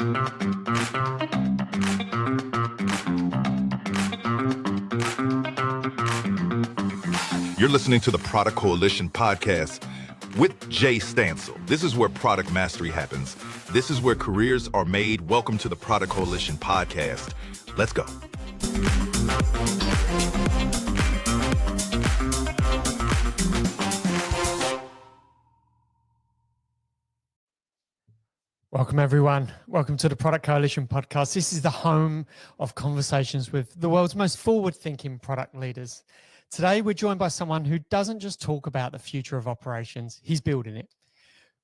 You're listening to the Product Coalition podcast with Jay Stansell. This is where product mastery happens. This is where careers are made. Welcome to the Product Coalition podcast. Let's go. Welcome, everyone. Welcome to the Product Coalition podcast. This is the home of conversations with the world's most forward-thinking product leaders. Today, we're joined by someone who doesn't just talk about the future of operations, he's building it.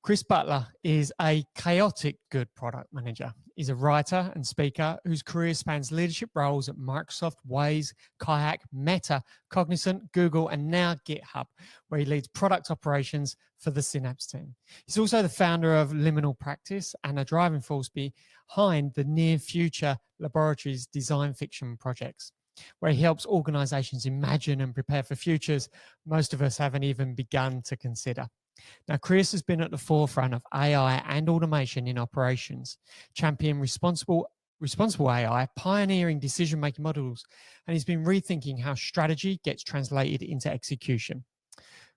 Chris Butler is a chaotic good product manager. He's a writer and speaker whose career spans leadership roles at Microsoft, Waze, Kayak, Meta, Cognizant, Google, and now GitHub, where he leads product operations for the Synapse team. He's also the founder of Liminal Practice and a driving force behind the Near Future Laboratories design fiction projects, where he helps organizations imagine and prepare for futures most of us haven't even begun to consider. Now, Chris has been at the forefront of AI and automation in operations, championing responsible AI, pioneering decision-making models, and he's been rethinking how strategy gets translated into execution.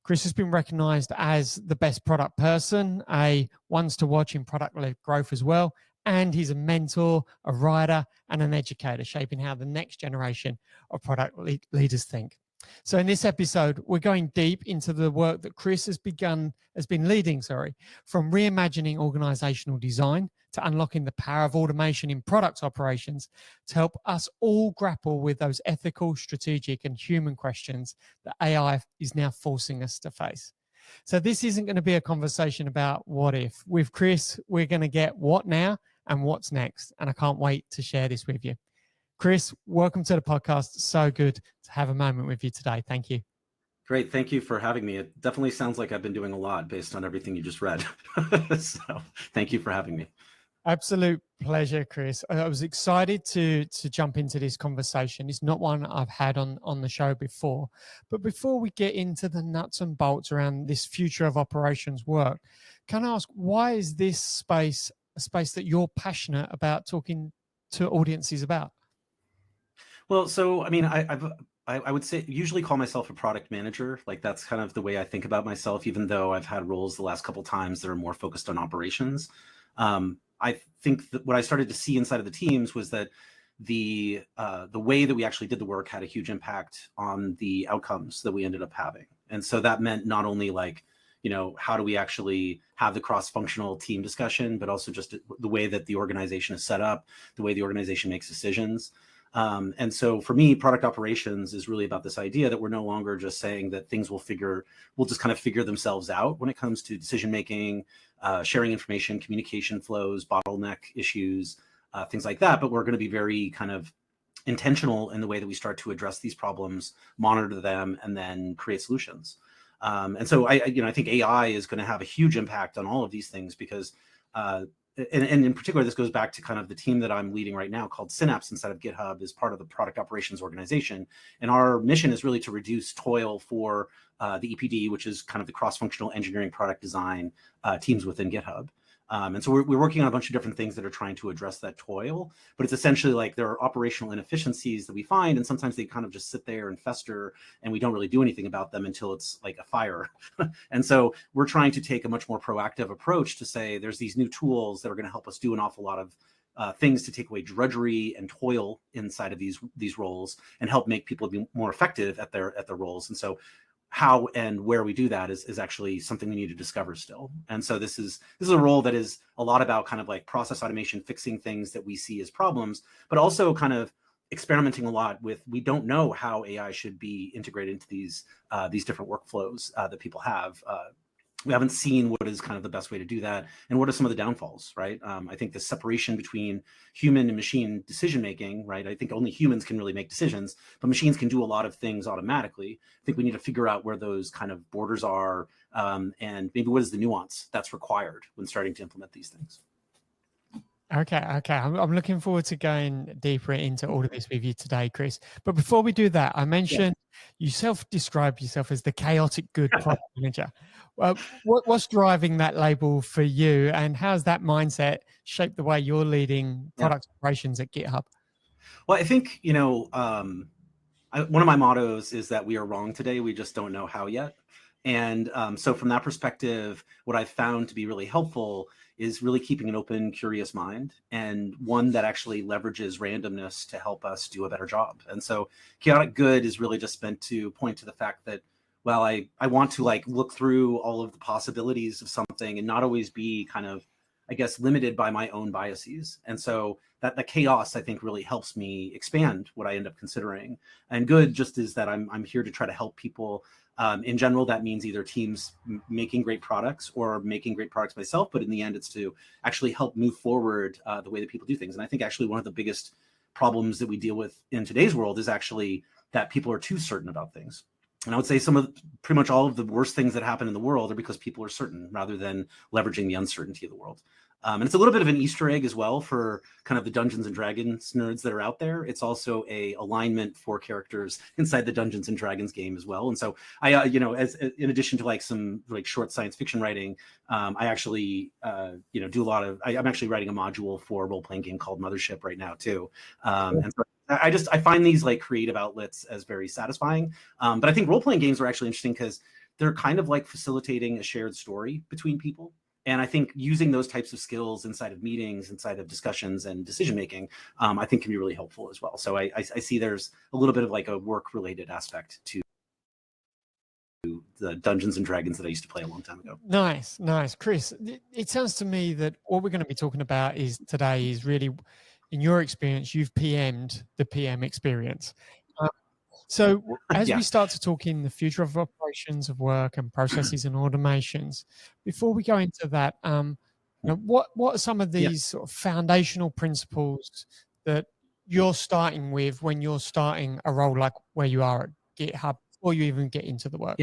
Chris has been recognized as the best product person, a ones to watch in product-led growth as well, and he's a mentor, a writer, and an educator, shaping how the next generation of product leaders think. So in this episode, we're going deep into the work that Chris has been leading, from reimagining organizational design to unlocking the power of automation in product operations to help us all grapple with those ethical, strategic, and human questions that AI is now forcing us to face. So this isn't going to be a conversation about what if. With Chris, we're going to get what now and what's next, and I can't wait to share this with you. Chris, welcome to the podcast. So good to have a moment with you today. Thank you. Great. Thank you for having me. It definitely sounds like I've been doing a lot based on everything you just read. So thank you for having me. Absolute pleasure, Chris. I was excited to jump into this conversation. It's not one I've had on the show before. But before we get into the nuts and bolts around this future of operations work, can I ask, why is this space a space that you're passionate about talking to audiences about? Well, so, I mean, I would say usually call myself a product manager. Like that's kind of the way I think about myself, even though I've had roles the last couple of times that are more focused on operations. I think that what I started to see inside of the teams was that the way that we actually did the work had a huge impact on the outcomes that we ended up having. And so that meant not only like, how do we actually have the cross-functional team discussion, but also just the way that the organization is set up, the way the organization makes decisions. And so for me, product operations is really about this idea that we're no longer just saying that things will just kind of figure themselves out when it comes to decision-making, sharing information, communication flows, bottleneck issues, things like that. But we're going to be very kind of intentional in the way that we start to address these problems, monitor them, and then create solutions. And so I think AI is going to have a huge impact on all of these things because and in particular, this goes back to kind of the team that I'm leading right now called Synapse inside of GitHub is part of the product operations organization. And our mission is really to reduce toil for the EPD, which is kind of the cross-functional engineering product design teams within GitHub. And so we're working on a bunch of different things that are trying to address that toil, but it's essentially like there are operational inefficiencies that we find, and sometimes they kind of just sit there and fester, and we don't really do anything about them until it's like a fire. And so we're trying to take a much more proactive approach to say there's these new tools that are going to help us do an awful lot of things to take away drudgery and toil inside of these roles and help make people be more effective at their roles. And so how and where we do that is actually something we need to discover still. And so this is a role that is a lot about kind of like process automation, fixing things that we see as problems, but also kind of experimenting a lot with, we don't know how AI should be integrated into these different workflows that people have. We haven't seen what is kind of the best way to do that, and what are some of the downfalls, right? I think the separation between human and machine decision-making, right? I think only humans can really make decisions, but machines can do a lot of things automatically. I think we need to figure out where those kind of borders are, and maybe what is the nuance that's required when starting to implement these things. Okay. I'm looking forward to going deeper into all of this with you today, Chris. But before we do that, I mentioned You self-describe yourself as the chaotic good product manager. What's driving that label for you, and how's that mindset shaped the way you're leading product operations at GitHub? Well, I think, one of my mottos is that we are wrong today, we just don't know how yet. And so from that perspective, what I've found to be really helpful is really keeping an open, curious mind, and one that actually leverages randomness to help us do a better job. And so chaotic good is really just meant to point to the fact that, well, I want to like look through all of the possibilities of something and not always be kind of, I guess, limited by my own biases. And so that the chaos, I think, really helps me expand what I end up considering. And good just is that I'm here to try to help people. In general, that means either teams making great products or making great products myself. But in the end, it's to actually help move forward the way that people do things. And I think actually one of the biggest problems that we deal with in today's world is actually that people are too certain about things. And I would say pretty much all of the worst things that happen in the world are because people are certain rather than leveraging the uncertainty of the world. And it's a little bit of an Easter egg as well for kind of the Dungeons and Dragons nerds that are out there. It's also a alignment for characters inside the Dungeons and Dragons game as well. And so I, as in addition to like some like short science fiction writing, I actually, do a lot of. I'm actually writing a module for a role-playing game called Mothership right now too. And so I find these like creative outlets as very satisfying. But I think role-playing games are actually interesting because they're kind of like facilitating a shared story between people. And I think using those types of skills inside of meetings, inside of discussions and decision-making, I think can be really helpful as well. So I see there's a little bit of like a work-related aspect to the Dungeons and Dragons that I used to play a long time ago. Nice. Chris, it sounds to me that what we're going to be talking about today is really, in your experience, you've PM'd the PM experience. So as we start to talk in the future of operations of work and processes and automations, before we go into that, what are some of these sort of foundational principles that you're starting with when you're starting a role like where you are at GitHub before you even get into the work?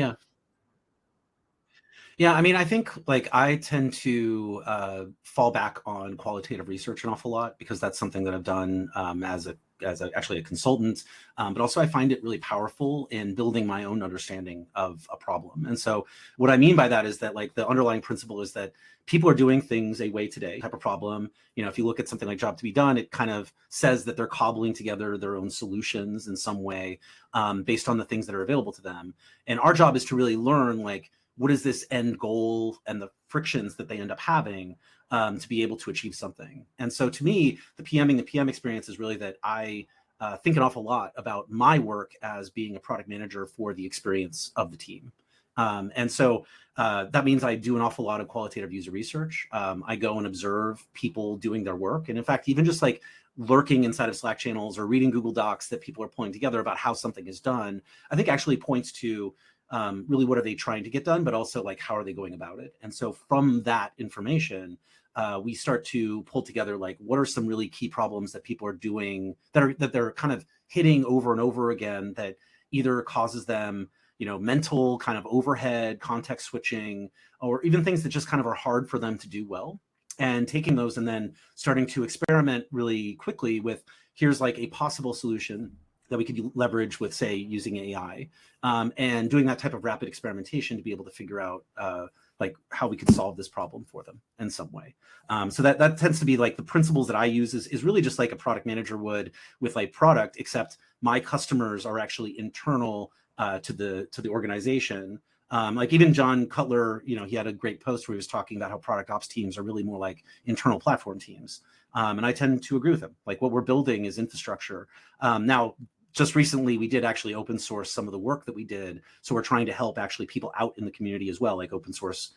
Yeah, I mean, I think like I tend to fall back on qualitative research an awful lot because that's something that I've done as actually a consultant, but also I find it really powerful in building my own understanding of a problem. And so what I mean by that is that like the underlying principle is that people are doing things a way today type of problem. If you look at something like Job to be Done, it kind of says that they're cobbling together their own solutions in some way based on the things that are available to them. And our job is to really learn like, what is this end goal and the frictions that they end up having to be able to achieve something. And so to me, the PM experience is really that I think an awful lot about my work as being a product manager for the experience of the team. And so that means I do an awful lot of qualitative user research. I go and observe people doing their work. And in fact, even just like lurking inside of Slack channels or reading Google Docs that people are pulling together about how something is done, I think actually points to really what are they trying to get done, but also like how are they going about it. And so from that information, we start to pull together like what are some really key problems that people are doing that they're kind of hitting over and over again that either causes them mental kind of overhead, context switching, or even things that just kind of are hard for them to do well. And taking those and then starting to experiment really quickly with here's like a possible solution that we could leverage with, say, using AI, and doing that type of rapid experimentation to be able to figure out like how we could solve this problem for them in some way. So that tends to be like the principles that I use is really just like a product manager would with like product, except my customers are actually internal to the organization. Like even John Cutler, he had a great post where he was talking about how product ops teams are really more like internal platform teams. And I tend to agree with him. Like what we're building is infrastructure. Now, just recently, we did actually open source some of the work that we did. So we're trying to help actually people out in the community as well, like open source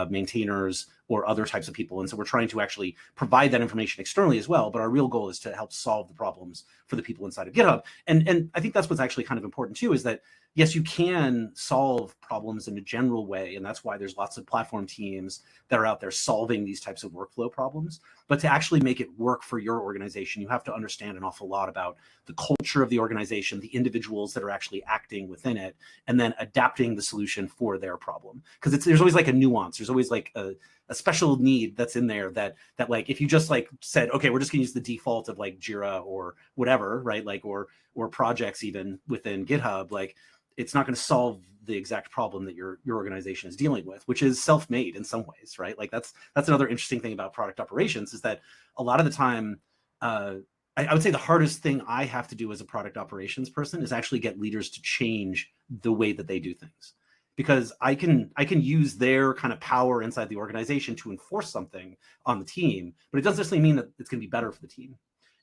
maintainers or other types of people. And so we're trying to actually provide that information externally as well. But our real goal is to help solve the problems for the people inside of GitHub. And I think that's what's actually kind of important too, is that yes, you can solve problems in a general way. And that's why there's lots of platform teams that are out there solving these types of workflow problems. But to actually make it work for your organization, you have to understand an awful lot about the culture of the organization, the individuals that are actually acting within it, and then adapting the solution for their problem. Because there's always like a nuance. There's always like a special need that's in there that like if you just like said, okay, we're just gonna use the default of like Jira or whatever, right? Like or projects even within GitHub, like it's not going to solve the exact problem that your organization is dealing with, which is self-made in some ways, right? Like that's another interesting thing about product operations, is that a lot of the time, I would say the hardest thing I have to do as a product operations person is actually get leaders to change the way that they do things, because I can use their kind of power inside the organization to enforce something on the team, but it doesn't necessarily mean that it's going to be better for the team.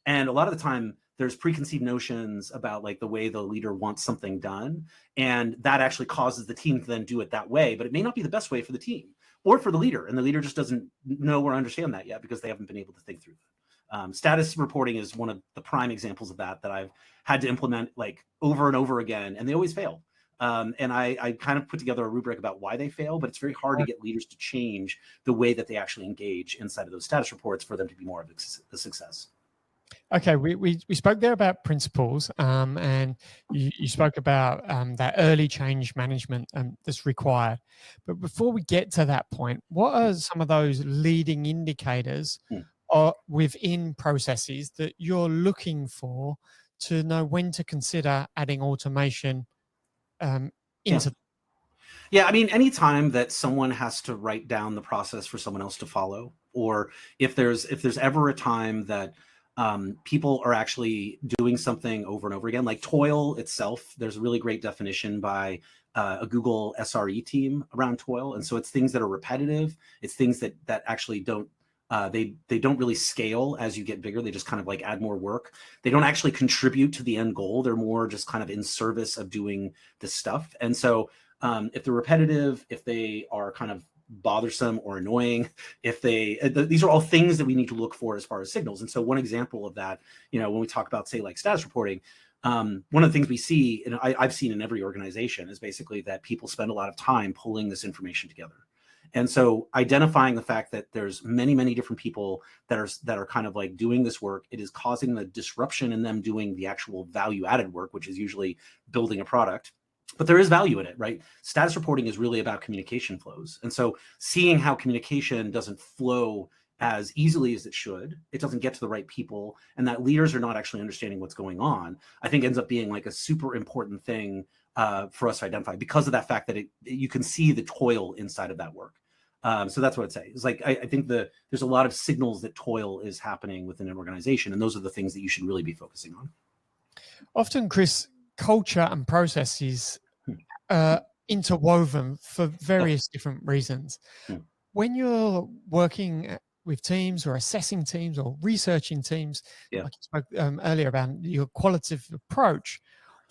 And a lot of the time there's preconceived notions about like the way the leader wants something done, and that actually causes the team to then do it that way, but it may not be the best way for the team or for the leader, and the leader just doesn't know or understand that yet because they haven't been able to think through that. Status reporting is one of the prime examples of that I've had to implement like over and over again, and they always fail. And I kind of put together a rubric about why they fail, but it's very hard to get leaders to change the way that they actually engage inside of those status reports for them to be more of a success. Okay, we spoke there about principles, and you spoke about that early change management that's required. But before we get to that point, what are some of those leading indicators within processes that you're looking for to know when to consider adding automation into? Yeah, I mean, anytime that someone has to write down the process for someone else to follow, or if there's ever a time that people are actually doing something over and over again, like toil itself, there's a really great definition by a Google SRE team around toil. And so it's things that are repetitive. It's things that actually don't, they don't really scale as you get bigger. They just kind of like add more work. They don't actually contribute to the end goal. They're more just kind of in service of doing this stuff. And so if they're repetitive, if they are kind of bothersome or annoying, if these are all things that we need to look for as far as signals. And so one example of that, when we talk about, say, like status reporting, one of the things we see, and I've seen in every organization, is basically that people spend a lot of time pulling this information together. And so identifying the fact that there's many, many different people that are kind of like doing this work, it is causing the disruption in them doing the actual value added work, which is usually building a product. But there is value in it, right? Status reporting is really about communication flows. And so seeing how communication doesn't flow as easily as it should, it doesn't get to the right people, and that leaders are not actually understanding what's going on, I think ends up being like a super important thing for us to identify, because of that fact that you can see the toil inside of that work. So that's what I'd say. It's like, I think there's a lot of signals that toil is happening within an organization, and those are the things that you should really be focusing on. Often, Chris, culture and processes interwoven for various different reasons. When you're working with teams or assessing teams or researching teams, like you spoke earlier about your qualitative approach,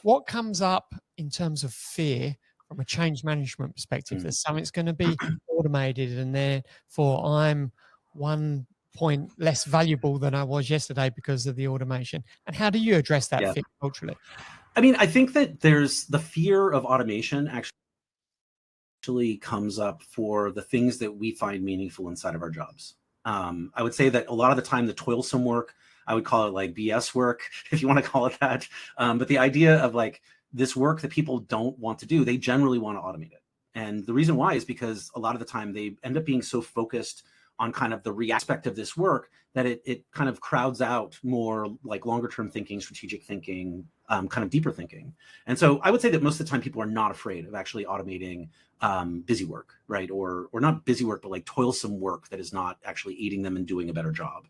what comes up in terms of fear from a change management perspective? There's something that's going to be automated, and therefore I'm 1 point less valuable than I was yesterday because of the automation. And how do you address that fear culturally? I mean, I think that there's the fear of automation actually comes up for the things that we find meaningful inside of our jobs. I would say that a lot of the time, the toilsome work, I would call it like BS work, if you want to call it that. But the idea of like this work that people don't want to do, they generally want to automate it. And the reason why is because a lot of the time they end up being so focused on kind of the aspect of this work that it kind of crowds out more like longer term thinking, strategic thinking, kind of deeper thinking. And so I would say that most of the time people are not afraid of actually automating busy work, right? Or not busy work, but like toilsome work that is not actually aiding them in doing a better job.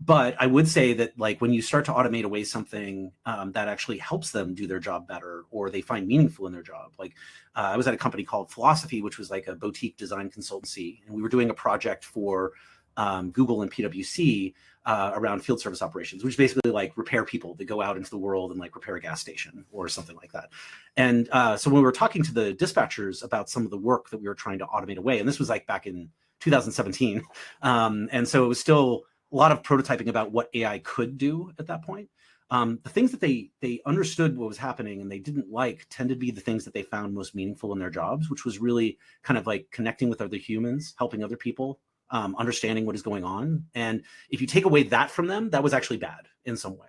But I would say that like when you start to automate away something that actually helps them do their job better, or they find meaningful in their job. Like I was at a company called Philosophy, which was like a boutique design consultancy. And we were doing a project for Google and PwC around field service operations, which is basically like repair people that go out into the world and like repair a gas station or something like that. And so when we were talking to the dispatchers about some of the work that we were trying to automate away, and this was like back in 2017. And so it was still a lot of prototyping about what AI could do at that point. The things that they understood what was happening and they didn't like tended to be the things that they found most meaningful in their jobs, which was really kind of like connecting with other humans, helping other people, understanding what is going on. And if you take away that from them, that was actually bad in some way.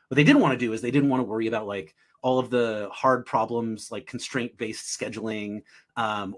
What they didn't want to do is they didn't want to worry about like all of the hard problems, like constraint-based scheduling,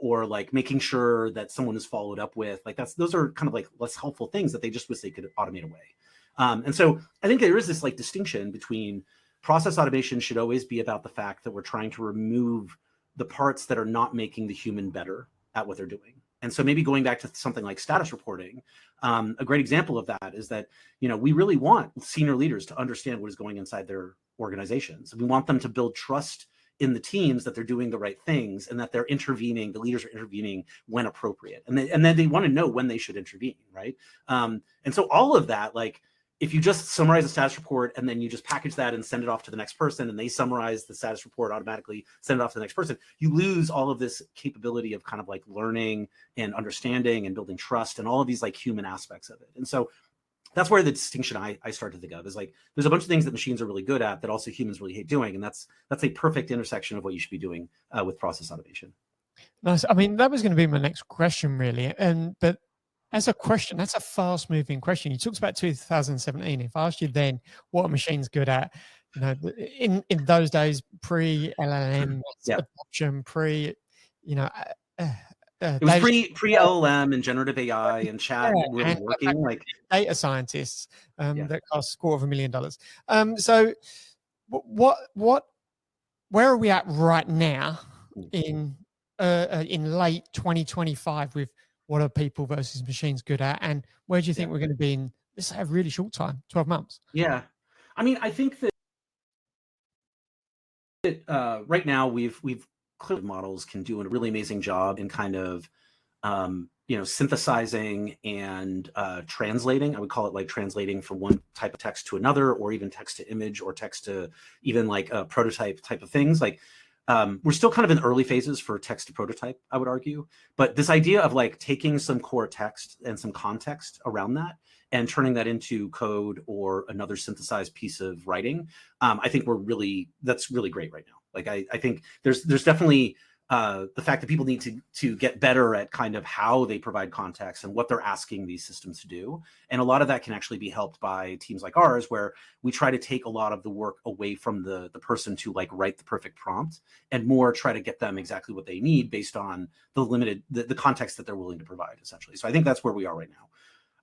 or like making sure that someone is followed up with. Like those are kind of like less helpful things that they just wish they could automate away. And so I think there is this like distinction between process automation should always be about the fact that we're trying to remove the parts that are not making the human better at what they're doing. And so maybe going back to something like status reporting, a great example of that is that, we really want senior leaders to understand what is going inside their organizations. We want them to build trust in the teams that they're doing the right things and that they're intervening, the leaders are intervening when appropriate. And then they want to know when they should intervene, right? And so all of that, like, if you just summarize a status report and then you just package that and send it off to the next person and they summarize the status report automatically, send it off to the next person, you lose all of this capability of kind of like learning and understanding and building trust and all of these like human aspects of it. And so that's where the distinction I start to think of is like, there's a bunch of things that machines are really good at that also humans really hate doing. And that's a perfect intersection of what you should be doing with process automation. Nice. I mean, that was going to be my next question really. But as a question, that's a fast moving question. You talked about 2017. If I asked you then what are machines good at, in those days, pre-LLM adoption, it was pre-LLM and generative AI and chat really working. Like data scientists that cost $250,000. So where are we at right now in late 2025 with what are people versus machines good at, and where do you think we're going to be in, let's say, a really short time, 12 months? Yeah, I mean, I think that right now we've clearly models can do a really amazing job in kind of synthesizing and translating. I would call it like translating from one type of text to another, or even text to image, or text to even like a prototype type of things. Like we're still kind of in early phases for text to prototype, I would argue. But this idea of like taking some core text and some context around that and turning that into code or another synthesized piece of writing, I think that's really great right now. Like I think there's definitely the fact that people need to get better at kind of how they provide context and what they're asking these systems to do. And a lot of that can actually be helped by teams like ours, where we try to take a lot of the work away from the person to like write the perfect prompt and more try to get them exactly what they need based on the context that they're willing to provide, essentially. So I think that's where we are right now.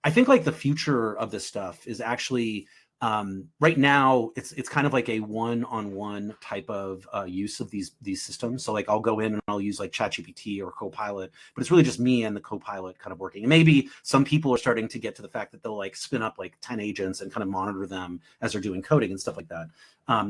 I think like the future of this stuff is actually right now it's kind of like a one-on-one type of use of these systems. So like I'll go in and I'll use like ChatGPT or Copilot, but it's really just me and the Copilot kind of working. And maybe some people are starting to get to the fact that they'll like spin up like 10 agents and kind of monitor them as they're doing coding and stuff like that.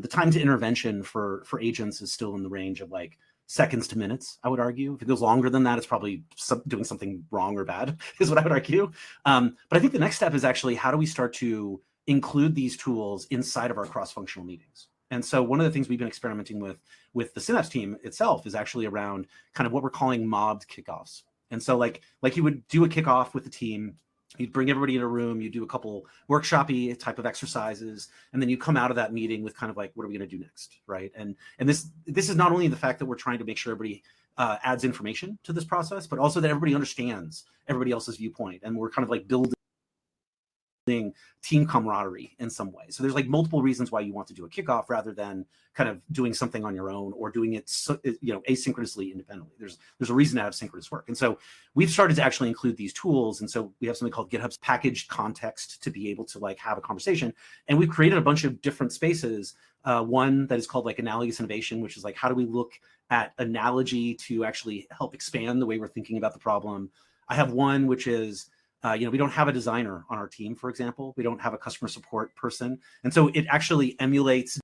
The time to intervention for agents is still in the range of like seconds to minutes, I would argue. If it goes longer than that, it's probably doing something wrong or bad, is what I would argue. But I think the next step is actually, how do we start to include these tools inside of our cross-functional meetings? And so one of the things we've been experimenting with the Synapse team itself is actually around kind of what we're calling mobbed kickoffs. And so like you would do a kickoff with the team, you'd bring everybody in a room, you do a couple workshop-y type of exercises, and then you come out of that meeting with kind of like, what are we going to do next, right? And this is not only the fact that we're trying to make sure everybody adds information to this process, but also that everybody understands everybody else's viewpoint, and we're kind of like building team camaraderie in some way. So there's like multiple reasons why you want to do a kickoff rather than kind of doing something on your own or doing it asynchronously independently. There's a reason to have synchronous work. And so we've started to actually include these tools. And so we have something called GitHub's packaged context to be able to like have a conversation. And we've created a bunch of different spaces. One that is called like analogous innovation, which is like, how do we look at analogy to actually help expand the way we're thinking about the problem? I have one which is we don't have a designer on our team, for example. We don't have a customer support person. And so it actually emulates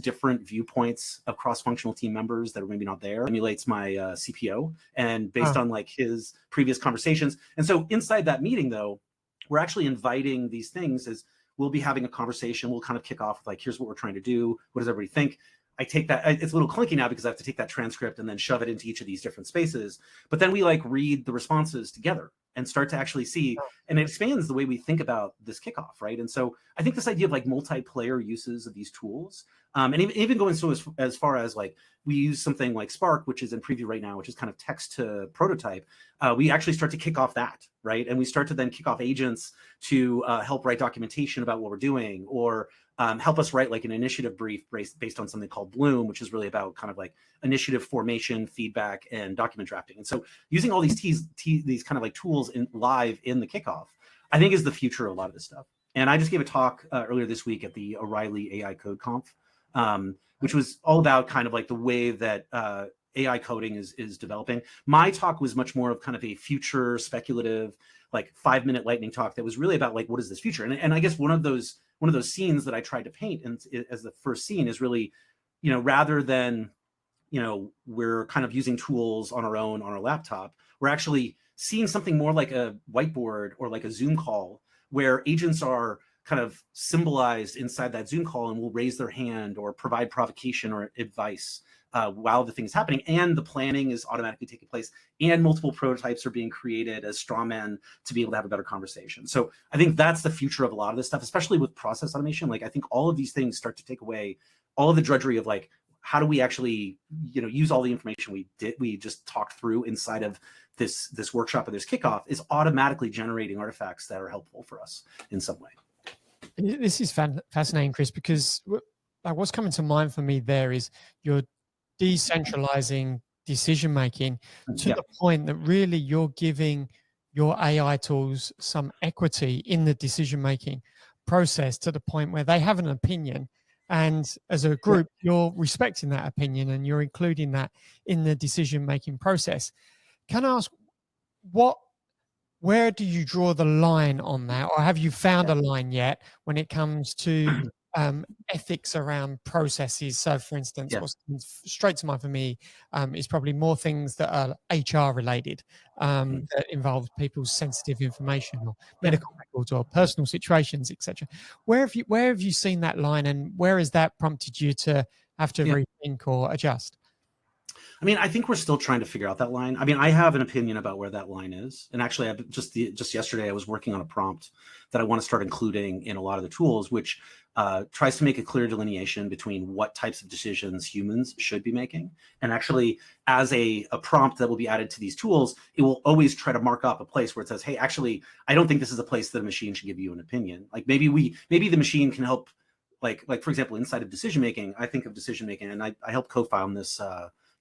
different viewpoints of cross-functional team members that are maybe not there. It emulates my CPO, and based on like his previous conversations. And so inside that meeting, though, we're actually inviting these things as we'll be having a conversation. We'll kind of kick off with like, here's what we're trying to do. What does everybody think? I take that, it's a little clunky now because I have to take that transcript and then shove it into each of these different spaces. But then we like read the responses together and start to actually see, and it expands the way we think about this kickoff, right? And so I think this idea of like multiplayer uses of these tools, and even going so as far as like, we use something like Spark, which is in preview right now, which is kind of text to prototype. We actually start to kick off that, right? And we start to then kick off agents to help write documentation about what we're doing, or help us write like an initiative brief based on something called Bloom, which is really about kind of like initiative formation, feedback, and document drafting. And so using all these these kind of like tools live in the kickoff, I think is the future of a lot of this stuff. And I just gave a talk earlier this week at the O'Reilly AI Code Conf, which was all about kind of like the way that AI coding is developing. My talk was much more of kind of a future speculative, like 5-minute lightning talk that was really about like, what is this future? And I guess one of those scenes that I tried to paint and as the first scene is really, rather than, we're kind of using tools on our own on our laptop, we're actually seeing something more like a whiteboard or like a Zoom call where agents are kind of symbolized inside that Zoom call and will raise their hand or provide provocation or advice while the thing is happening, and the planning is automatically taking place, and multiple prototypes are being created as straw men to be able to have a better conversation. So I think that's the future of a lot of this stuff, especially with process automation. Like I think all of these things start to take away all of the drudgery of like, how do we actually, use all the information we just talked through inside of this workshop or this kickoff is automatically generating artifacts that are helpful for us in some way. This is fascinating, Chris, because what's coming to mind for me there is you're decentralizing decision making to the point that really you're giving your AI tools some equity in the decision making process to the point where they have an opinion, and as a group you're respecting that opinion and you're including that in the decision making process. Can I ask, where do you draw the line on that, or have you found a line yet when it comes to ethics around processes? So for instance, what's straight to mind for me is probably more things that are HR related, that involve people's sensitive information or medical records or personal situations, etc. Where have you seen that line, and where has that prompted you to have to rethink or adjust? I mean, I think we're still trying to figure out that line. I mean, I have an opinion about where that line is. And actually, just yesterday, I was working on a prompt that I want to start including in a lot of the tools, which tries to make a clear delineation between what types of decisions humans should be making. And actually, as a prompt that will be added to these tools, it will always try to mark up a place where it says, hey, actually, I don't think this is a place that a machine should give you an opinion. Like maybe the machine can help, like for example, inside of decision making, I think of decision making, and I helped co-found this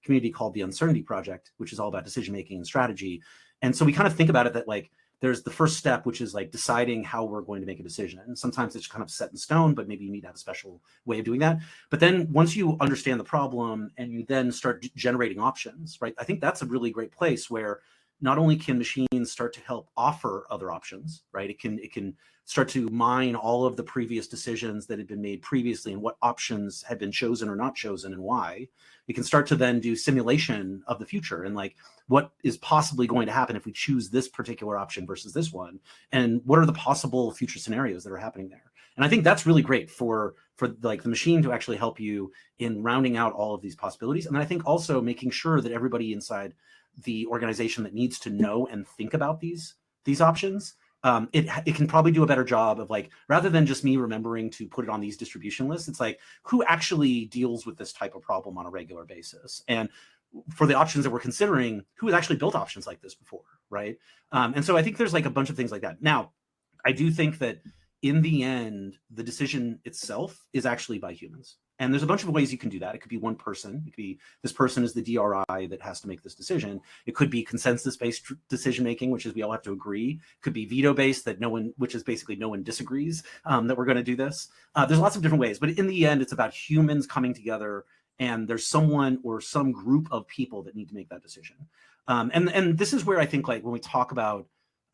community called the Uncertainty Project, which is all about decision making and strategy. And so we kind of think about it that like there's the first step, which is like deciding how we're going to make a decision. And sometimes it's kind of set in stone, but maybe you need to have a special way of doing that. But then once you understand the problem and you then start generating options, right? I think that's a really great place where not only can machines start to help offer other options, right? It can start to mine all of the previous decisions that had been made previously and what options had been chosen or not chosen and why. It can start to then do simulation of the future and like what is possibly going to happen if we choose this particular option versus this one, and what are the possible future scenarios that are happening there. And I think that's really great for like the machine to actually help you in rounding out all of these possibilities. And I think also making sure that everybody inside the organization that needs to know and think about these options, it can probably do a better job of like, rather than just me remembering to put it on these distribution lists, it's like who actually deals with this type of problem on a regular basis, and for the options that we're considering, who has actually built options like this before, right? And so I think there's like a bunch of things like that. Now, I do think that in the end, the decision itself is actually by humans. And there's a bunch of ways you can do that. It could be one person. It could be this person is the DRI that has to make this decision. It could be consensus-based decision-making, which is we all have to agree. It could be veto-based, which is basically no one disagrees that we're going to do this. There's lots of different ways. But in the end, it's about humans coming together, and there's someone or some group of people that need to make that decision. And this is where I think like when we talk about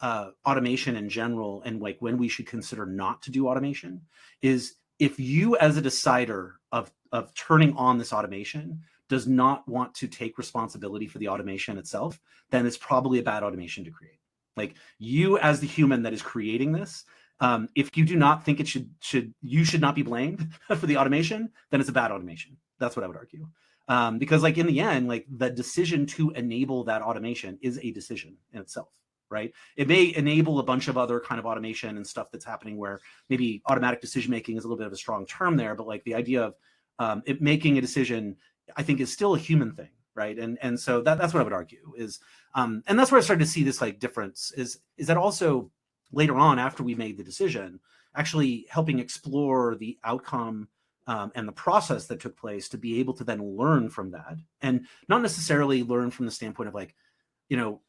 automation in general and like when we should consider not to do automation is if you as a decider of turning on this automation does not want to take responsibility for the automation itself, then it's probably a bad automation to create. Like you as the human that is creating this, if you do not think it you should not be blamed for the automation, then it's a bad automation. That's what I would argue. Because like in the end, like the decision to enable that automation is a decision in itself. Right? It may enable a bunch of other kind of automation and stuff that's happening where maybe automatic decision making is a little bit of a strong term there, but like the idea of it making a decision, I think is still a human thing, right? And so that's what I would argue is, and that's where I started to see this like difference is that also later on after we made the decision, actually helping explore the outcome and the process that took place to be able to then learn from that, and not necessarily learn from the standpoint of like,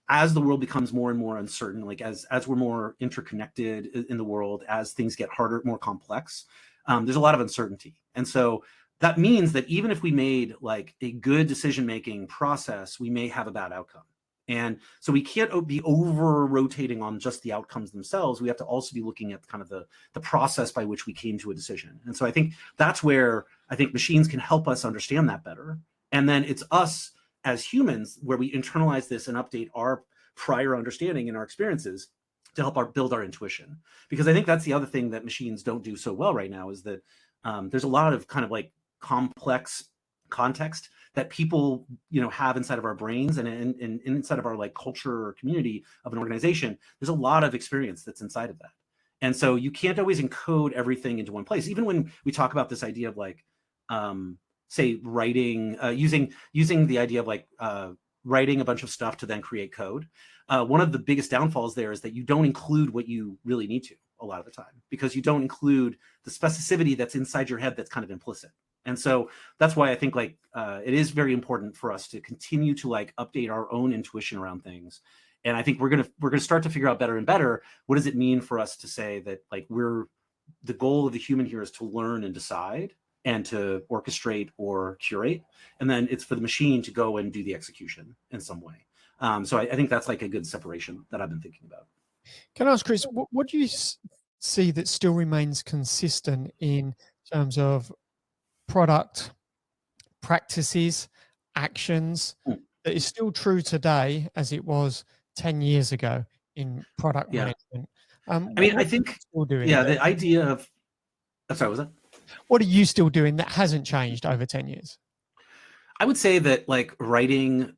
as the world becomes more and more uncertain, like as we're more interconnected in the world, as things get harder, more complex, there's a lot of uncertainty. And so that means that even if we made like a good decision-making process, we may have a bad outcome. And so we can't be over rotating on just the outcomes themselves. We have to also be looking at kind of the process by which we came to a decision. And so I think that's where I think machines can help us understand that better. And then it's us as humans where we internalize this and update our prior understanding and our experiences to help build our intuition. Because I think that's the other thing that machines don't do so well right now is that there's a lot of kind of like complex context that people have inside of our brains and inside of our like culture or community of an organization. There's a lot of experience that's inside of that. And so you can't always encode everything into one place. Even when we talk about this idea of like, say writing, using the idea of like writing a bunch of stuff to then create code. One of the biggest downfalls there is that you don't include what you really need to a lot of the time, because you don't include the specificity that's inside your head that's kind of implicit. And so that's why I think like it is very important for us to continue to like update our own intuition around things. And I think we're gonna start to figure out better and better, what does it mean for us to say that like the goal of the human here is to learn and decide and to orchestrate or curate, and then it's for the machine to go and do the execution in some way. So I think that's like a good separation that I've been thinking about. Can I ask, Chris, what do you see that still remains consistent in terms of product practices, actions, that is still true today as it was 10 years ago in product management? I mean, I think, the idea of, sorry, was that? What are you still doing that hasn't changed over 10 years? I would say that like writing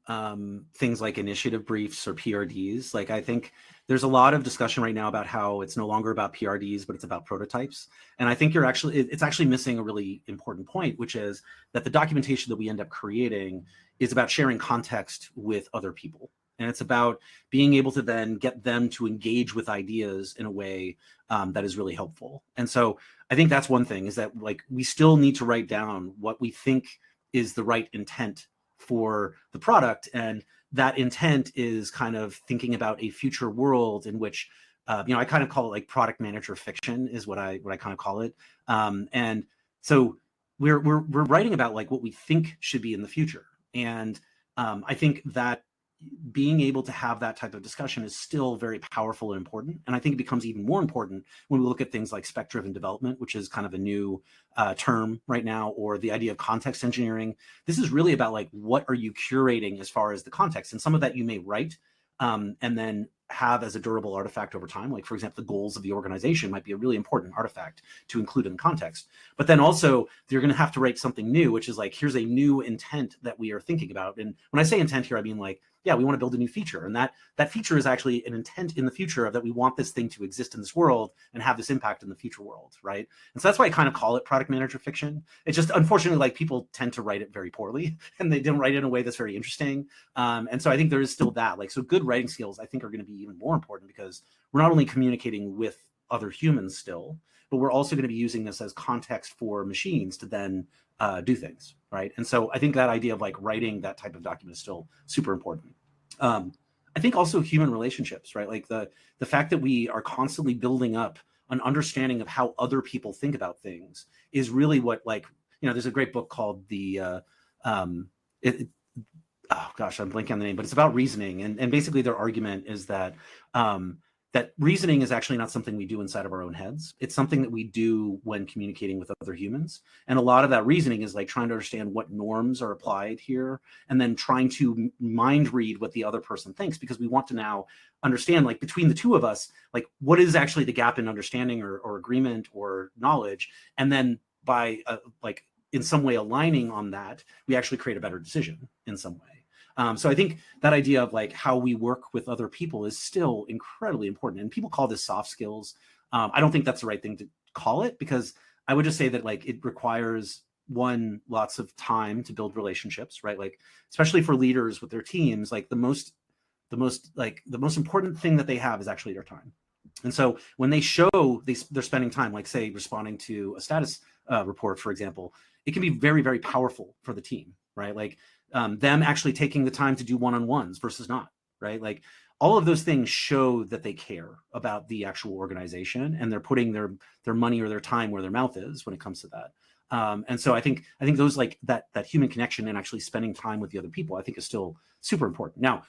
things like initiative briefs or PRDs, like I think there's a lot of discussion right now about how it's no longer about PRDs, but it's about prototypes. And I think it's actually missing a really important point, which is that the documentation that we end up creating is about sharing context with other people. And it's about being able to then get them to engage with ideas in a way that is really helpful. And so I think that's one thing, is that like we still need to write down what we think is the right intent for the product. And that intent is kind of thinking about a future world in which, I kind of call it like product manager fiction is what I kind of call it. And so we're writing about like what we think should be in the future. And I think that being able to have that type of discussion is still very powerful and important. And I think it becomes even more important when we look at things like spec-driven development, which is kind of a new term right now, or the idea of context engineering. This is really about like, what are you curating as far as the context? And some of that you may write and then have as a durable artifact over time. Like, for example, the goals of the organization might be a really important artifact to include in context. But then also you're going to have to write something new, which is like, here's a new intent that we are thinking about. And when I say intent here, I mean like, yeah, we want to build a new feature. And that feature is actually an intent in the future of that we want this thing to exist in this world and have this impact in the future world, right? And so that's why I kind of call it product manager fiction. It's just, unfortunately, like people tend to write it very poorly and they didn't write it in a way that's very interesting. And so I think there is still that. Like, so good writing skills, I think, are going to be even more important, because we're not only communicating with other humans still, but we're also going to be using this as context for machines to then do things, right? And so I think that idea of like writing that type of document is still super important. I think also human relationships, right? Like the fact that we are constantly building up an understanding of how other people think about things is really what, like, there's a great book called oh gosh, I'm blanking on the name, but it's about reasoning. And basically their argument is that that reasoning is actually not something we do inside of our own heads. It's something that we do when communicating with other humans. And a lot of that reasoning is like trying to understand what norms are applied here, and then trying to mind read what the other person thinks, because we want to now understand, like, between the two of us, like, what is actually the gap in understanding or agreement or knowledge. And then by like in some way aligning on that, we actually create a better decision in some way. So I think that idea of like how we work with other people is still incredibly important. And people call this soft skills. I don't think that's the right thing to call it, because I would just say that like it requires lots of time to build relationships, right? Like, especially for leaders with their teams, like the most important thing that they have is actually their time. And so when they show they're spending time, like say responding to a status report, for example, it can be very, very powerful for the team, right? Like them actually taking the time to do one-on-ones versus not, right? Like all of those things show that they care about the actual organization, and they're putting their money or their time where their mouth is when it comes to that. And so I think those like that human connection and actually spending time with the other people, I think is still super important. Now,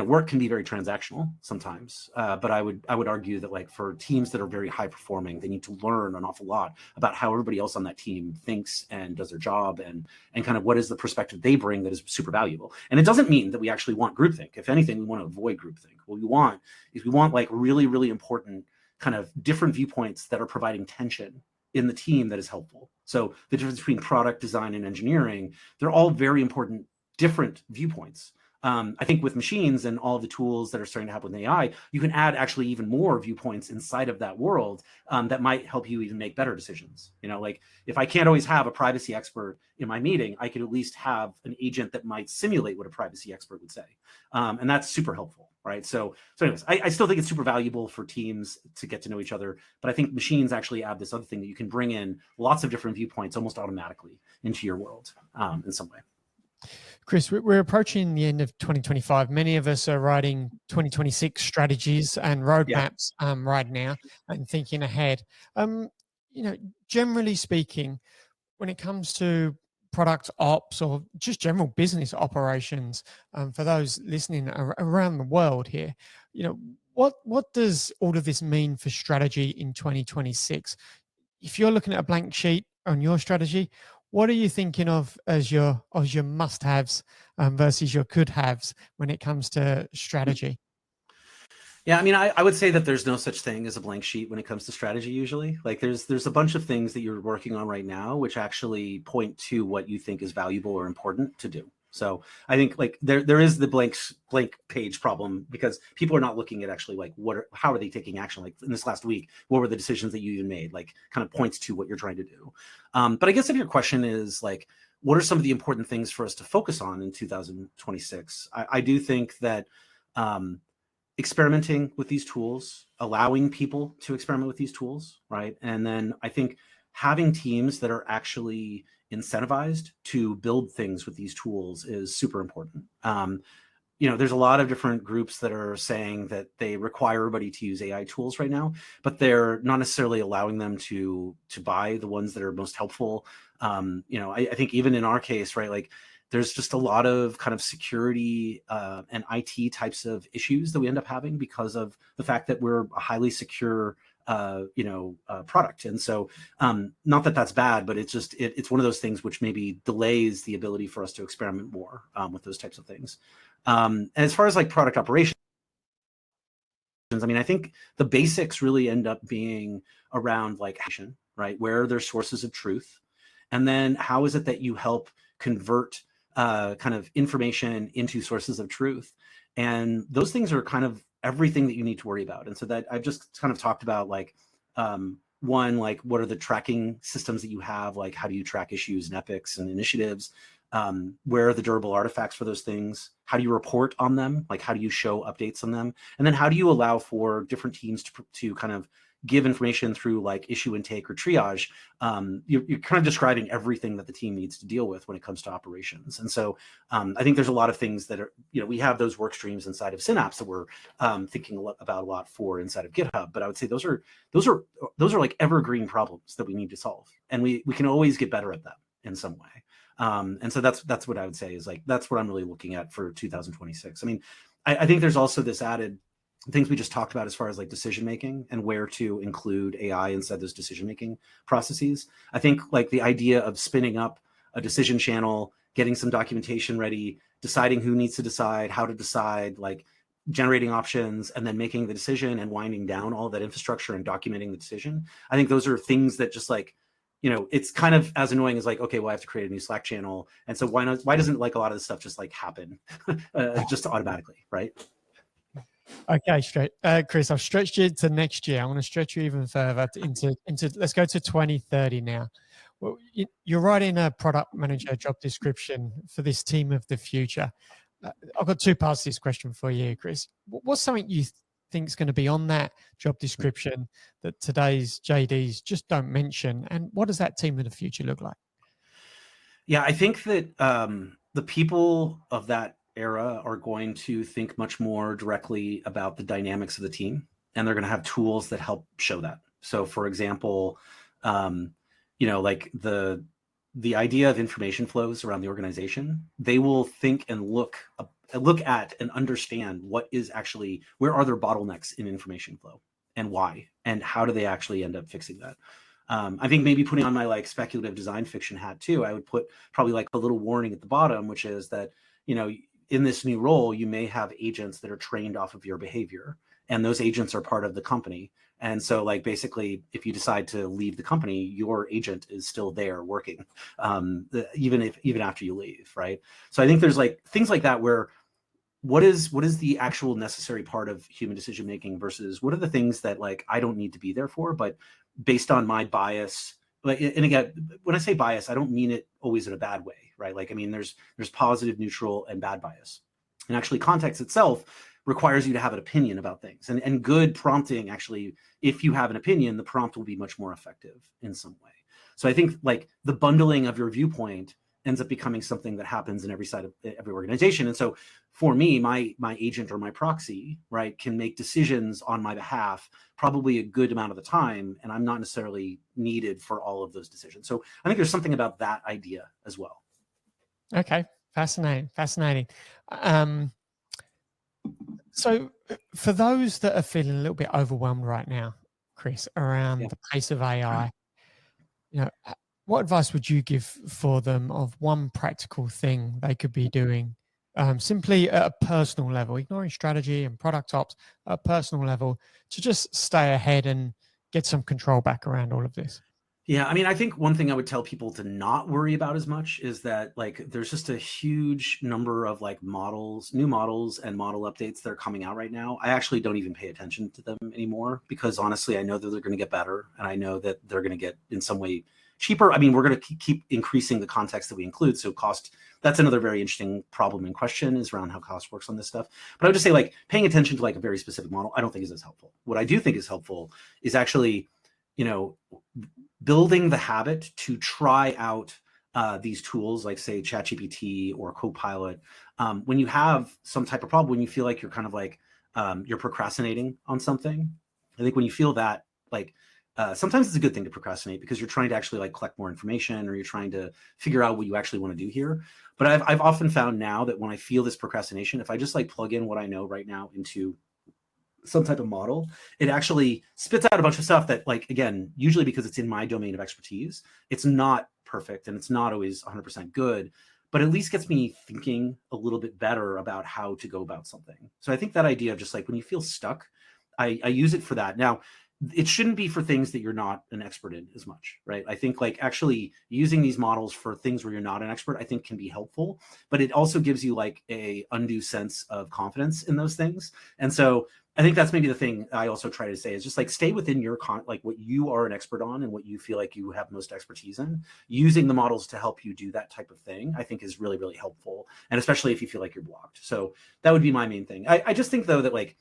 work can be very transactional sometimes, but I would argue that like for teams that are very high performing, they need to learn an awful lot about how everybody else on that team thinks and does their job, and kind of what is the perspective they bring that is super valuable. And it doesn't mean that we actually want groupthink. If anything, we want to avoid groupthink. What we want is like really, really important kind of different viewpoints that are providing tension in the team that is helpful. So the difference between product design and engineering, they're all very important, different viewpoints. I think with machines and all of the tools that are starting to happen with AI, you can add actually even more viewpoints inside of that world that might help you even make better decisions. Like if I can't always have a privacy expert in my meeting, I could at least have an agent that might simulate what a privacy expert would say. And that's super helpful, right? So anyways, I still think it's super valuable for teams to get to know each other, but I think machines actually add this other thing that you can bring in lots of different viewpoints almost automatically into your world in some way. Chris, we're approaching the end of 2025. Many of us are writing 2026 strategies and roadmaps right now and thinking ahead. Generally speaking, when it comes to product ops or just general business operations, for those listening around the world here, what does all of this mean for strategy in 2026? If you're looking at a blank sheet on your strategy, what are you thinking of as your must-haves versus your could-haves when it comes to strategy? Yeah, I mean, I would say that there's no such thing as a blank sheet when it comes to strategy usually. Like there's a bunch of things that you're working on right now which actually point to what you think is valuable or important to do. So I think like there is the blank page problem because people are not looking at actually like how are they taking action? Like in this last week, what were the decisions that you even made? Like kind of points to what you're trying to do. But I guess if your question is like, what are some of the important things for us to focus on in 2026? I do think that experimenting with these tools, allowing people to experiment with these tools, right? And then I think having teams that are actually incentivized to build things with these tools is super important. There's a lot of different groups that are saying that they require everybody to use AI tools right now, but they're not necessarily allowing them to buy the ones that are most helpful. I think even in our case, right, like there's just a lot of kind of security and IT types of issues that we end up having because of the fact that we're a highly secure product. And so not that that's bad, but it's just, it's one of those things which maybe delays the ability for us to experiment more with those types of things. And as far as like product operations, I mean, I think the basics really end up being around like action, right? Where are their sources of truth? And then how is it that you help convert kind of information into sources of truth? And those things are kind of everything that you need to worry about. And so that I've just kind of talked about like, one, like what are the tracking systems that you have? Like how do you track issues and epics and initiatives? Where are the durable artifacts for those things? How do you report on them? Like how do you show updates on them? And then how do you allow for different teams to kind of give information through like issue intake or triage? You're kind of describing everything that the team needs to deal with when it comes to operations. And so I think there's a lot of things that are, we have those work streams inside of Synapse that we're thinking about a lot for inside of GitHub. But I would say those are like evergreen problems that we need to solve. And we can always get better at them in some way. And so that's what I would say is like, that's what I'm really looking at for 2026. I mean, I think there's also this added things we just talked about as far as like decision-making and where to include AI inside those decision-making processes. I think like the idea of spinning up a decision channel, getting some documentation ready, deciding who needs to decide, how to decide, like generating options, and then making the decision and winding down all of that infrastructure and documenting the decision. I think those are things that just like, it's kind of as annoying as like, okay, well, I have to create a new Slack channel. And so why doesn't like a lot of this stuff just like happen just automatically, right? Okay, Chris, I've stretched you to next year. I want to stretch you even further into let's go to 2030 now. Well, you're writing a product manager job description for this team of the future. I've got two parts to this question for you, Chris. What's something you think is going to be on that job description that today's JDs just don't mention? And what does that team of the future look like? Yeah, I think that the people of that era are going to think much more directly about the dynamics of the team, and they're going to have tools that help show that. So for example, like the idea of information flows around the organization, they will think and look at and understand what is actually, where are their bottlenecks in information flow and why, and how do they actually end up fixing that. I think maybe putting on my like speculative design fiction hat too, I would put probably like a little warning at the bottom, which is that, in this new role, you may have agents that are trained off of your behavior, and those agents are part of the company. And so like, basically, if you decide to leave the company, your agent is still there working, even after you leave. Right. So I think there's like things like that where what is the actual necessary part of human decision making versus what are the things that like I don't need to be there for, but based on my bias. Like, and again, when I say bias, I don't mean it always in a bad way, right? Like, I mean, there's positive, neutral, and bad bias. And actually context itself requires you to have an opinion about things. And good prompting, actually, if you have an opinion, the prompt will be much more effective in some way. So I think like the bundling of your viewpoint ends up becoming something that happens in every side of every organization. And so for me, my agent or my proxy, right, can make decisions on my behalf probably a good amount of the time, and I'm not necessarily needed for all of those decisions. So I think there's something about that idea as well. Okay, fascinating. So for those that are feeling a little bit overwhelmed right now, Chris, around the pace of AI, what advice would you give for them of one practical thing they could be doing simply at a personal level, ignoring strategy and product ops, at a personal level, to just stay ahead and get some control back around all of this? Yeah, I mean, I think one thing I would tell people to not worry about as much is that like there's just a huge number of like new models and model updates that are coming out right now. I actually don't even pay attention to them anymore because honestly, I know that they're going to get better, and I know that they're going to get in some way cheaper. I mean, we're going to keep increasing the context that we include. So cost, that's another very interesting problem and question is around how cost works on this stuff. But I would just say like paying attention to like a very specific model, I don't think is as helpful. What I do think is helpful is actually, building the habit to try out these tools like say ChatGPT or Copilot when you have some type of problem, when you feel like you're kind of like you're procrastinating on something. I think when you feel that like sometimes it's a good thing to procrastinate because you're trying to actually like collect more information or you're trying to figure out what you actually want to do here. But I've often found now that when I feel this procrastination, if I just like plug in what I know right now into some type of model, it actually spits out a bunch of stuff that like, again, usually because it's in my domain of expertise, it's not perfect and it's not always 100% good, but at least gets me thinking a little bit better about how to go about something. So I think that idea of just like when you feel stuck, I use it for that. Now, it shouldn't be for things that you're not an expert in as much, right? I think like actually using these models for things where you're not an expert, I think can be helpful, but it also gives you like a undue sense of confidence in those things. And so I think that's maybe the thing I also try to say is just like stay within your like what you are an expert on and what you feel like you have most expertise in. Using the models to help you do that type of thing, I think is really, really helpful. And especially if you feel like you're blocked. So that would be my main thing. I just think though that like,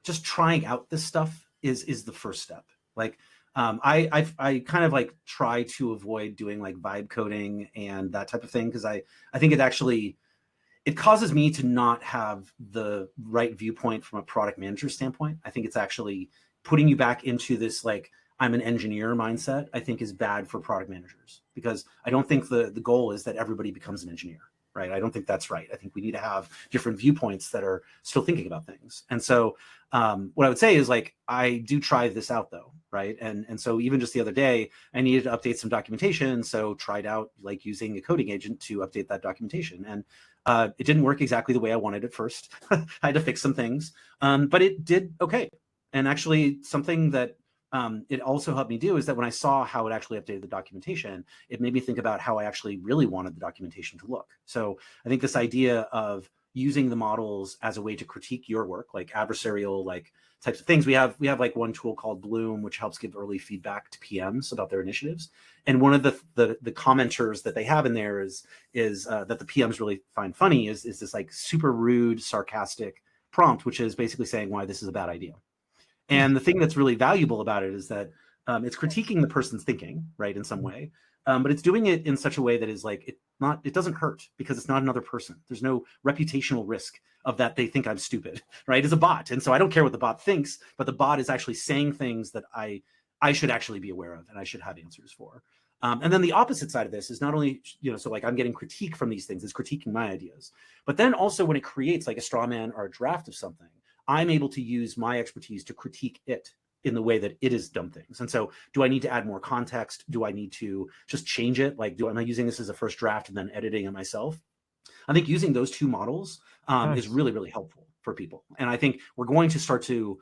just trying out this stuff is the first step. Like I kind of like try to avoid doing like vibe coding and that type of thing because I think it causes me to not have the right viewpoint from a product manager standpoint. I think it's actually putting you back into this like I'm an engineer mindset, I think is bad for product managers because I don't think the goal is that everybody becomes an engineer. Right. I don't think that's right. I think we need to have different viewpoints that are still thinking about things. And so what I would say is like, I do try this out though. Right. And so even just the other day, I needed to update some documentation. So tried out like using a coding agent to update that documentation. And it didn't work exactly the way I wanted at first. I had to fix some things, but it did okay. And actually something that it also helped me do is that when I saw how it actually updated the documentation, it made me think about how I actually really wanted the documentation to look. So I think this idea of using the models as a way to critique your work, like adversarial, like types of things. We have like one tool called Bloom, which helps give early feedback to PMs about their initiatives. And one of the commenters that they have in there is that the PMs really find funny is this like super rude, sarcastic prompt, which is basically saying why this is a bad idea. And the thing that's really valuable about it is that it's critiquing the person's thinking, right, in some way, but it's doing it in such a way that is like It doesn't hurt because it's not another person. There's no reputational risk of that they think I'm stupid, right? It's a bot. And so I don't care what the bot thinks, but the bot is actually saying things that I should actually be aware of and I should have answers for. And then the opposite side of this is not only, so like I'm getting critique from these things, it's critiquing my ideas, but then also when it creates like a straw man or a draft of something, I'm able to use my expertise to critique it in the way that it has done things. And so do I need to add more context? Do I need to just change it? Like, am I using this as a first draft and then editing it myself? I think using those two models is really, really helpful for people. And I think we're going to start to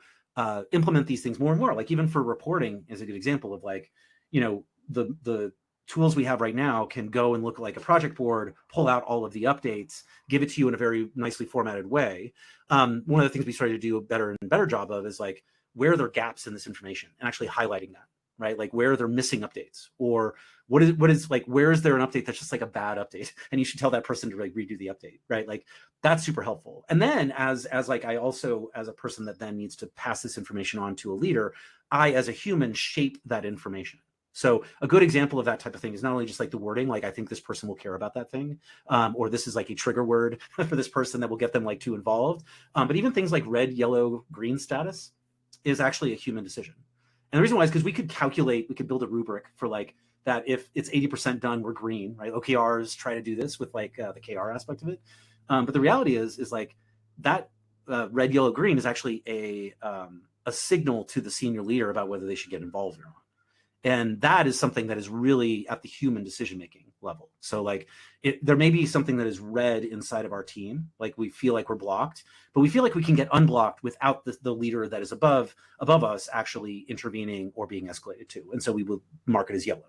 implement these things more and more. Like even for reporting is a good example of like, the tools we have right now can go and look like a project board, pull out all of the updates, give it to you in a very nicely formatted way. One of the things we started to do a better and better job of is like, where are there gaps in this information and actually highlighting that, right? Like where are there missing updates, or what is like, where is there an update that's just like a bad update and you should tell that person to like redo the update, right? Like that's super helpful. And then as like, I also, as a person that then needs to pass this information on to a leader, I, as a human, shape that information. So a good example of that type of thing is not only just like the wording, like I think this person will care about that thing, or this is like a trigger word for this person that will get them like too involved. But even things like red, yellow, green status is actually a human decision. And the reason why is because we could build a rubric for like that. If it's 80% done, we're green, right? OKRs try to do this with like the KR aspect of it. But the reality is like that red, yellow, green is actually a signal to the senior leader about whether they should get involved or not. And that is something that is really at the human decision-making level. So like there may be something that is red inside of our team, like we feel like we're blocked, but we feel like we can get unblocked without the leader that is above us actually intervening or being escalated to. And so we will mark it as yellow.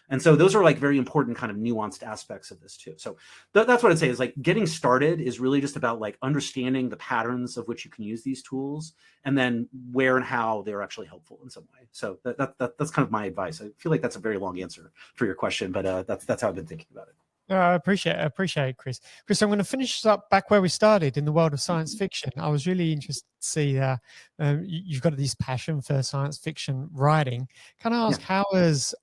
And so those are like very important kind of nuanced aspects of this too. So that's what I'd say is like getting started is really just about like understanding the patterns of which you can use these tools and then where and how they're actually helpful in some way. So that's kind of my advice. I feel like that's a very long answer for your question, but that's how I've been thinking about it. I appreciate it, Chris. Chris, I'm going to finish up back where we started in the world of science fiction. I was really interested to see you've got this passion for science fiction writing. Can I ask, how has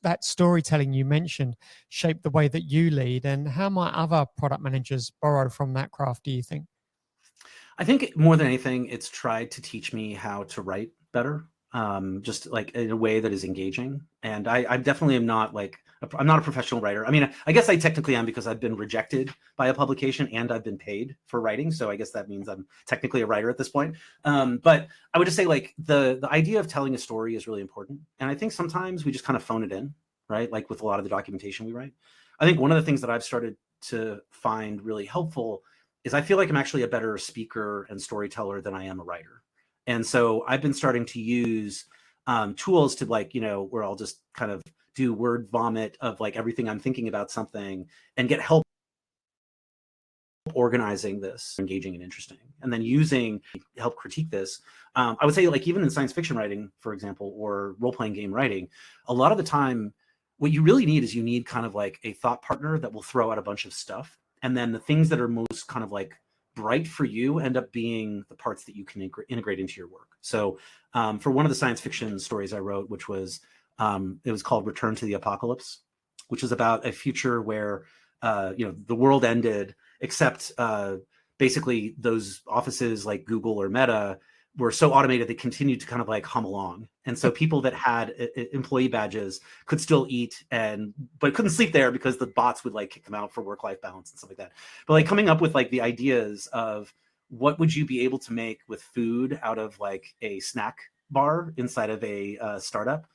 that storytelling you mentioned shaped the way that you lead, and how might other product managers borrow from that craft, do you think? I think more than anything, it's tried to teach me how to write better, just like in a way that is engaging. And I definitely am not like, I'm not a professional writer. I mean, I guess I technically am because I've been rejected by a publication and I've been paid for writing. So I guess that means I'm technically a writer at this point. But I would just say like the idea of telling a story is really important. And I think sometimes we just kind of phone it in, right? Like with a lot of the documentation we write. I think one of the things that I've started to find really helpful is I feel like I'm actually a better speaker and storyteller than I am a writer. And so I've been starting to use tools to like, where I'll just kind of do word vomit of like everything I'm thinking about something and get help organizing this, engaging and interesting, and then using help critique this. I would say like even in science fiction writing, for example, or role-playing game writing, a lot of the time, what you really need is you need kind of like a thought partner that will throw out a bunch of stuff. And then the things that are most kind of like bright for you end up being the parts that you can integrate into your work. So for one of the science fiction stories I wrote, which was, it was called Return to the Apocalypse, which is about a future where, the world ended, except basically those offices like Google or Meta were so automated, they continued to kind of like hum along. And so people that had employee badges could still eat but couldn't sleep there because the bots would like kick them out for work-life balance and stuff like that. But like coming up with like the ideas of what would you be able to make with food out of like a snack bar inside of a startup.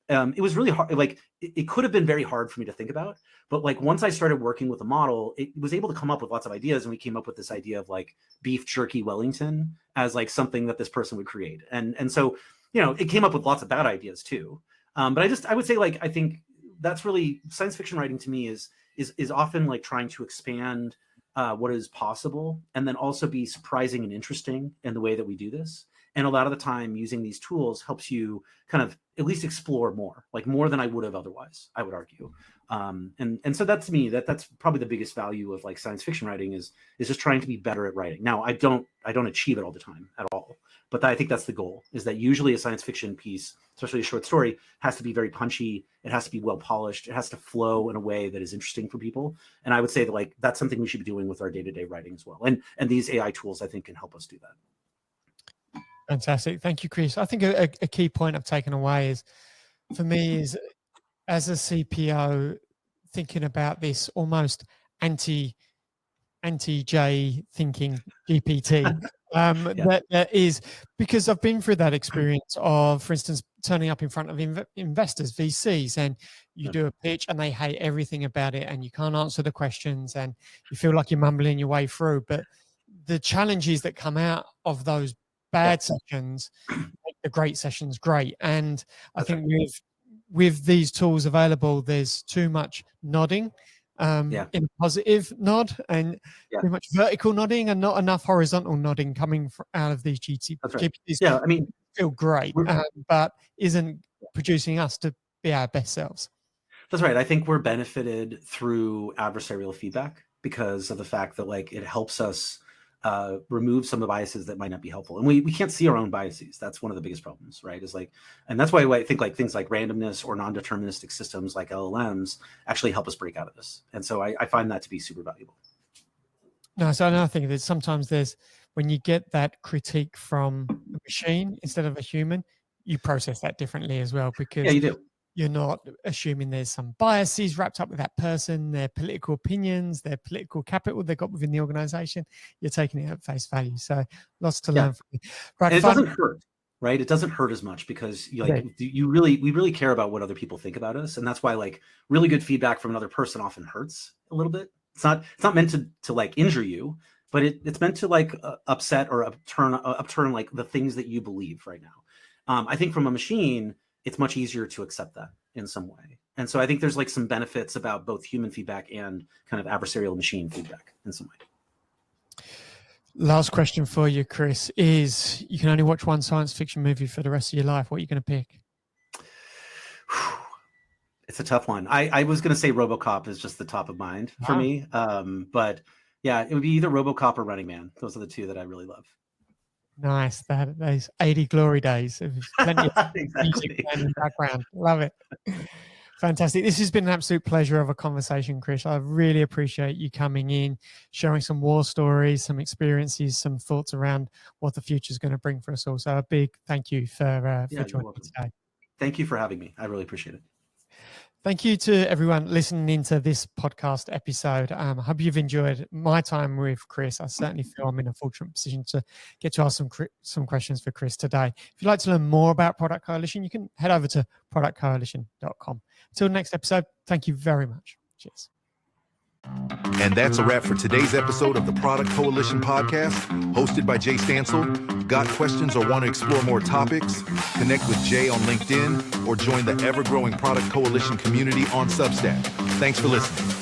It was really hard. Like it could have been very hard for me to think about, but like once I started working with a model, it was able to come up with lots of ideas. And we came up with this idea of like beef jerky Wellington as like something that this person would create. And so, it came up with lots of bad ideas too. But I would say like, I think that's really science fiction writing to me is often like trying to expand what is possible and then also be surprising and interesting in the way that we do this. And a lot of the time using these tools helps you kind of at least explore more, like more than I would have otherwise, I would argue. And so that's me, that's probably the biggest value of like science fiction writing is just trying to be better at writing. Now, I don't achieve it all the time at all, but I think that's the goal, is that usually a science fiction piece, especially a short story, has to be very punchy. It has to be well polished. It has to flow in a way that is interesting for people. And I would say that like, that's something we should be doing with our day-to-day writing as well. And these AI tools, I think, can help us do that. Fantastic. Thank you, Chris. I think a key point I've taken away is, for me, is as a CPO, thinking about this almost anti-J thinking GPT. That is because I've been through that experience of, for instance, turning up in front of investors, VCs, and you do a pitch and they hate everything about it and you can't answer the questions and you feel like you're mumbling your way through. But the challenges that come out of those bad sessions make the great sessions great. And I think with these tools available, there's too much nodding in a positive nod and too much vertical nodding and not enough horizontal nodding coming out of these GPTs. Yeah, I mean, feel great, but isn't producing us to be our best selves. That's right. I think we're benefited through adversarial feedback because of the fact that like it helps us remove some of the biases that might not be helpful. And we can't see our own biases. That's one of the biggest problems, right? Is like, and that's why I think like things like randomness or non-deterministic systems like LLMs actually help us break out of this. And so I find that to be super valuable. No, so another thing is sometimes when you get that critique from a machine instead of a human, you process that differently as well, because you do. You're not assuming there's some biases wrapped up with that person, their political opinions, their political capital they got within the organization. You're taking it at face value. So lots to learn from you. Right, and it doesn't hurt, right? It doesn't hurt as much because we really care about what other people think about us. And that's why like really good feedback from another person often hurts a little bit. It's not meant to like injure you, but it's meant to like upset or upturn like the things that you believe right now. I think from a machine, it's much easier to accept that in some way. And so I think there's like some benefits about both human feedback and kind of adversarial machine feedback in some way. Last question for you, Chris, is you can only watch one science fiction movie for the rest of your life. What are you going to pick? It's a tough one. I was going to say RoboCop is just the top of mind for me. But yeah, it would be either RoboCop or Running Man. Those are the two that I really love. Nice. Those 80 glory days. There's plenty of music in the background. Love it. Fantastic. This has been an absolute pleasure of a conversation, Chris. I really appreciate you coming in, sharing some war stories, some experiences, some thoughts around what the future is going to bring for us all. So a big thank you for joining me today. Thank you for having me. I really appreciate it. Thank you to everyone listening into this podcast episode. I hope you've enjoyed my time with Chris. I certainly feel I'm in a fortunate position to get to ask some questions for Chris today. If you'd like to learn more about Product Coalition, you can head over to productcoalition.com. Until next episode, thank you very much. Cheers. And that's a wrap for today's episode of the Product Coalition podcast, hosted by Jay Stansell. Got questions or want to explore more topics? Connect with Jay on LinkedIn or join the ever-growing Product Coalition community on Substack. Thanks for listening.